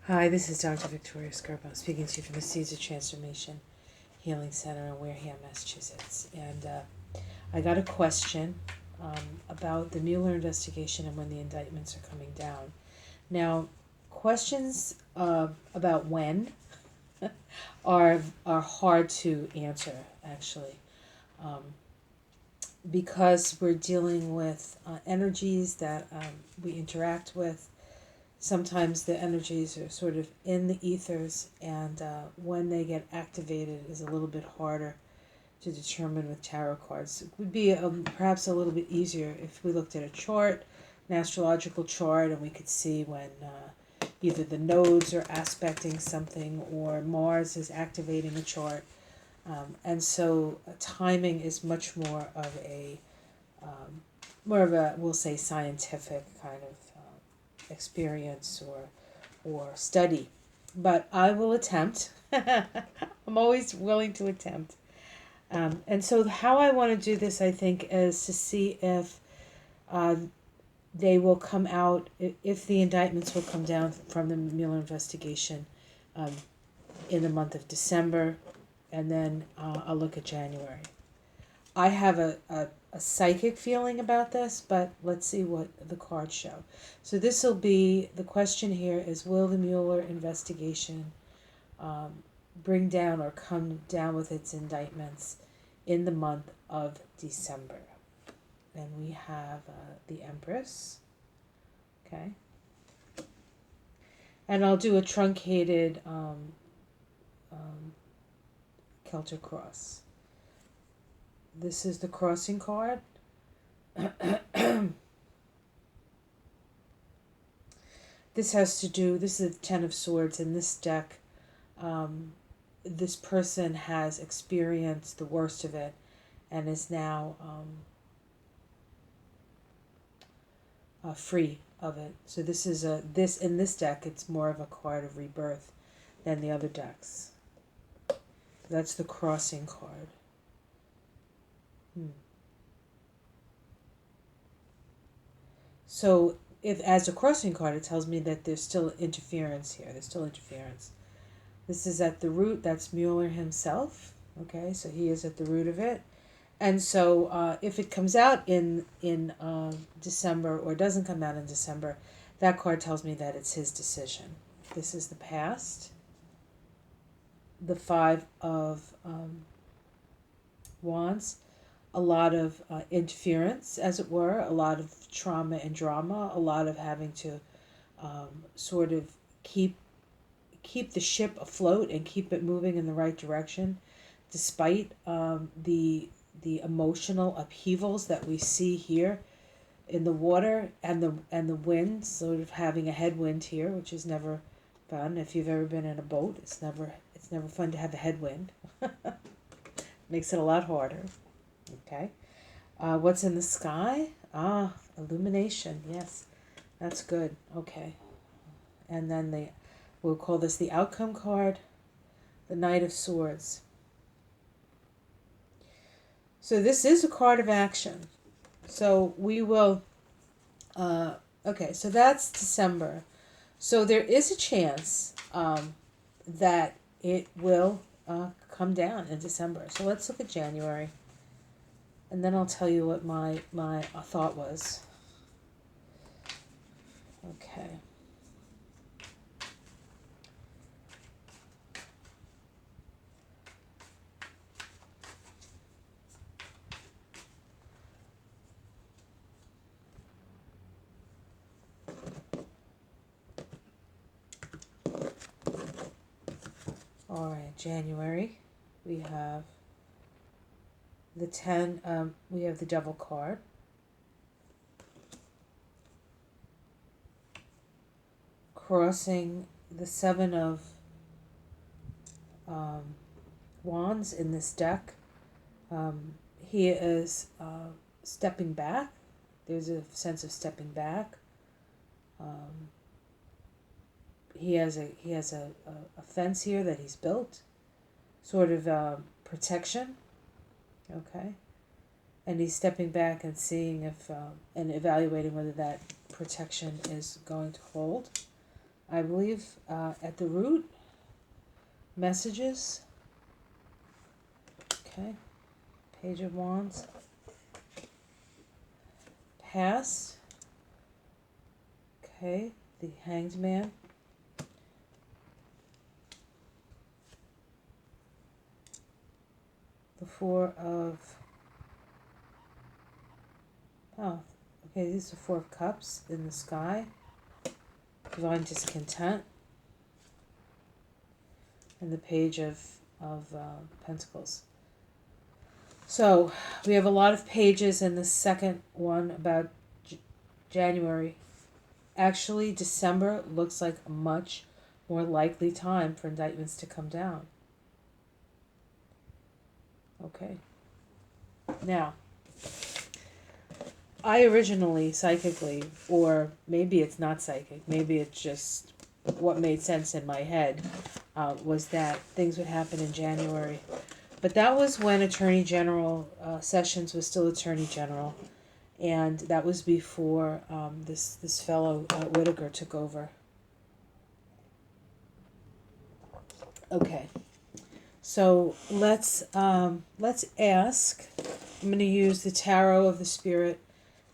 Hi, this is Dr. Victoria Scarbo speaking to you from the Seeds of Transformation Healing Center in Wareham, Massachusetts. And I got a question about the Mueller investigation and when the indictments are coming down. Now, questions about when are hard to answer, actually, because we're dealing with energies that we interact with. Sometimes the energies are sort of in the ethers, and when they get activated is a little bit harder to determine with tarot cards. It would be perhaps a little bit easier if we looked at a chart, an astrological chart, and we could see when either the nodes are aspecting something or Mars is activating a chart. And so timing is much more of a, we'll say, scientific kind of experience or study, but I will attempt. I'm always willing to attempt. And so how I want to do this, I think, is to see if they will come out, if the indictments will come down from the Mueller investigation in the month of December, and then I'll look at January. I have a psychic feeling about this, but let's see what the cards show. So this will be, the question here is, will the Mueller investigation bring down or come down with its indictments in the month of December? And we have the Empress. Okay. And I'll do a truncated Celtic cross. This is the crossing card. This has to do, this is the Ten of Swords. In this deck, this person has experienced the worst of it and is now free of it. So this is in this deck, it's more of a card of rebirth than the other decks. That's the crossing card. So if as a crossing card, it tells me that there's still interference here. There's still interference. This is at the root. That's Mueller himself. Okay, so he is at the root of it. And so if it comes out in December or doesn't come out in December, that card tells me that it's his decision. This is the past. The Five of Wands. A lot of interference, as it were, a lot of trauma and drama, a lot of having to sort of keep the ship afloat and keep it moving in the right direction, despite the emotional upheavals that we see here in the water and the wind, sort of having a headwind here, which is never fun. If you've ever been in a boat, it's never fun to have a headwind. Makes it a lot harder. Okay. What's in the sky? Illumination. Yes, that's good. Okay. And then we'll call this the outcome card, the Knight of Swords. So this is a card of action. So we will, okay, so that's December. So there is a chance that it will come down in December. So let's look at January. And then I'll tell you what my thought was. Okay. All right, January. We have the 10, we have the Devil card. Crossing the 7 of Wands in this deck. He is stepping back. There's a sense of stepping back. He has a fence here that he's built, sort of protection. Okay, and he's stepping back and seeing if and evaluating whether that protection is going to hold. I believe at the root, messages. Okay. Page of Wands. Past. Okay. The Hanged Man. The Four of... Oh, okay, these are Four of Cups in the sky. Divine discontent. And the Page of Pentacles. So we have a lot of pages in the second one about January. Actually, December looks like a much more likely time for indictments to come down. Okay. Now, I originally, psychically, or maybe it's not psychic, maybe it's just what made sense in my head, was that things would happen in January. But that was when Attorney General Sessions was still Attorney General, and that was before this fellow Whitaker took over. Okay, so let's ask. I'm going to use the Tarot of the Spirit,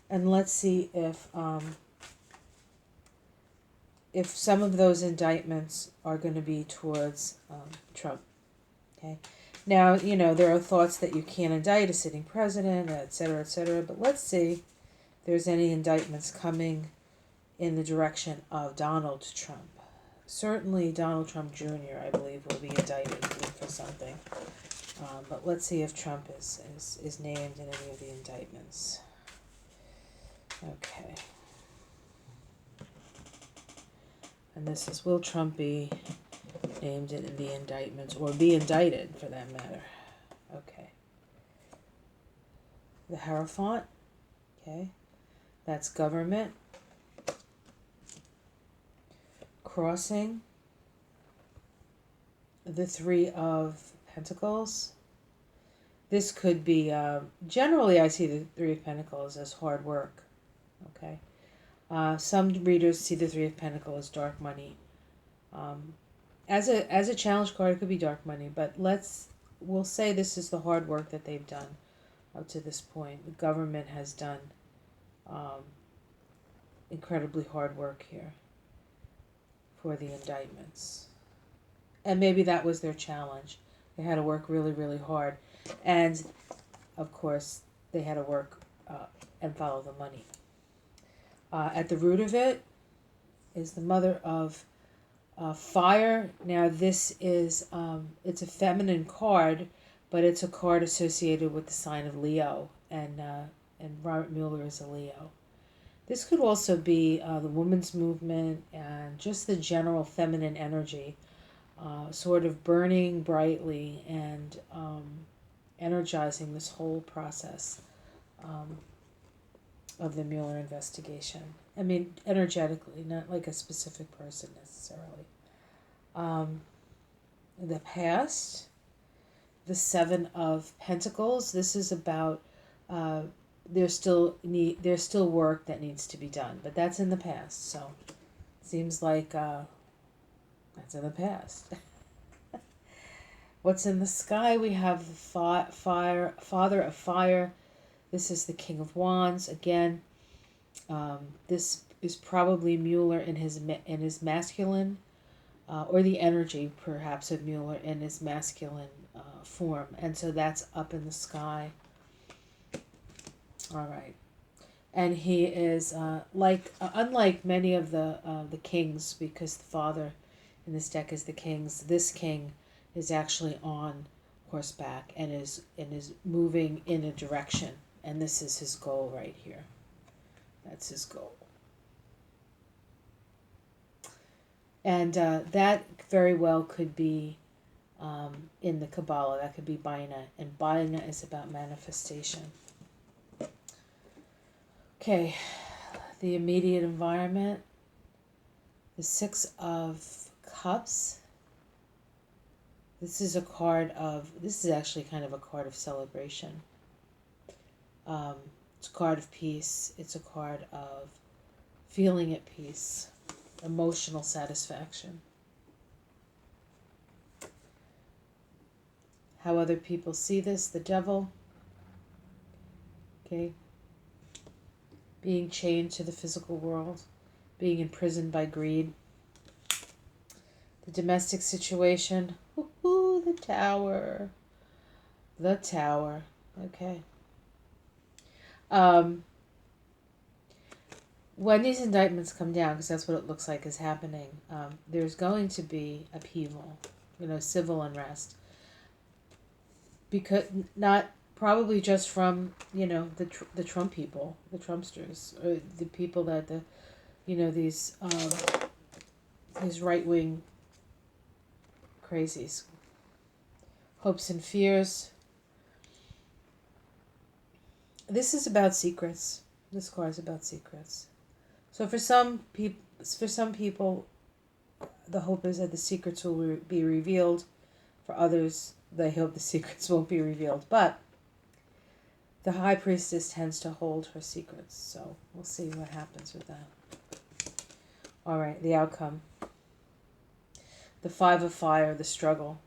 and let's see if some of those indictments are going to be towards Trump. Okay. Now, there are thoughts that you can't indict a sitting president, et cetera, but let's see if there's any indictments coming in the direction of Donald Trump. Certainly Donald Trump Jr., I believe, will be indicted for something. But let's see if Trump is named in any of the indictments. Okay. And this is, will Trump be named in the indictments, or be indicted for that matter? Okay. The Hierophant. Okay. That's government. Crossing. The Three of Pentacles. This could be, generally I see the Three of Pentacles as hard work. Okay. Some readers see the Three of Pentacles as dark money. As a challenge card, it could be dark money, but we'll say this is the hard work that they've done up to this point. The government has done incredibly hard work here for the indictments. And maybe that was their challenge. They had to work really, really hard. And, of course, they had to work and follow the money. At the root of it is the Mother of Fire. Now, this is, it's a feminine card, but it's a card associated with the sign of Leo. And Robert Mueller is a Leo. This could also be the women's movement and just the general feminine energy, sort of burning brightly and energizing this whole process of the Mueller investigation. I mean, energetically, not like a specific person necessarily. The past, the Seven of Pentacles. This is about there's still work that needs to be done, but that's in the past. So it seems like that's in the past. What's in the sky? We have the Father of Fire. This is the King of Wands. Again, this is probably Mueller in his masculine, or the energy perhaps of Mueller in his masculine form, and so that's up in the sky. All right, and he is unlike many of the kings, because the Father in this deck is the kings. This king is actually on horseback and is moving in a direction, and this is his goal right here. That's his goal. And that very well could be in the Kabbalah. That could be Baina, and Baina is about manifestation. Okay, the immediate environment, the Six of Cups. This is actually kind of a card of celebration. It's a card of peace. It's a card of feeling at peace. emotional satisfaction. How other people see this, the devil. Okay. Being chained to the physical world. Being imprisoned by greed. The domestic situation. Woohoo, the tower. The tower. Okay. When these indictments come down, because that's what it looks like is happening, there's going to be upheaval, civil unrest. Because not probably just from the Trump people, the Trumpsters, or the people that these right wing crazies. Hopes and fears. This is about secrets. This card is about secrets. So for some people, the hope is that the secrets will be revealed. For others, they hope the secrets won't be revealed. But the High Priestess tends to hold her secrets. So we'll see what happens with that. All right, the outcome. The Five of Fire, the struggle.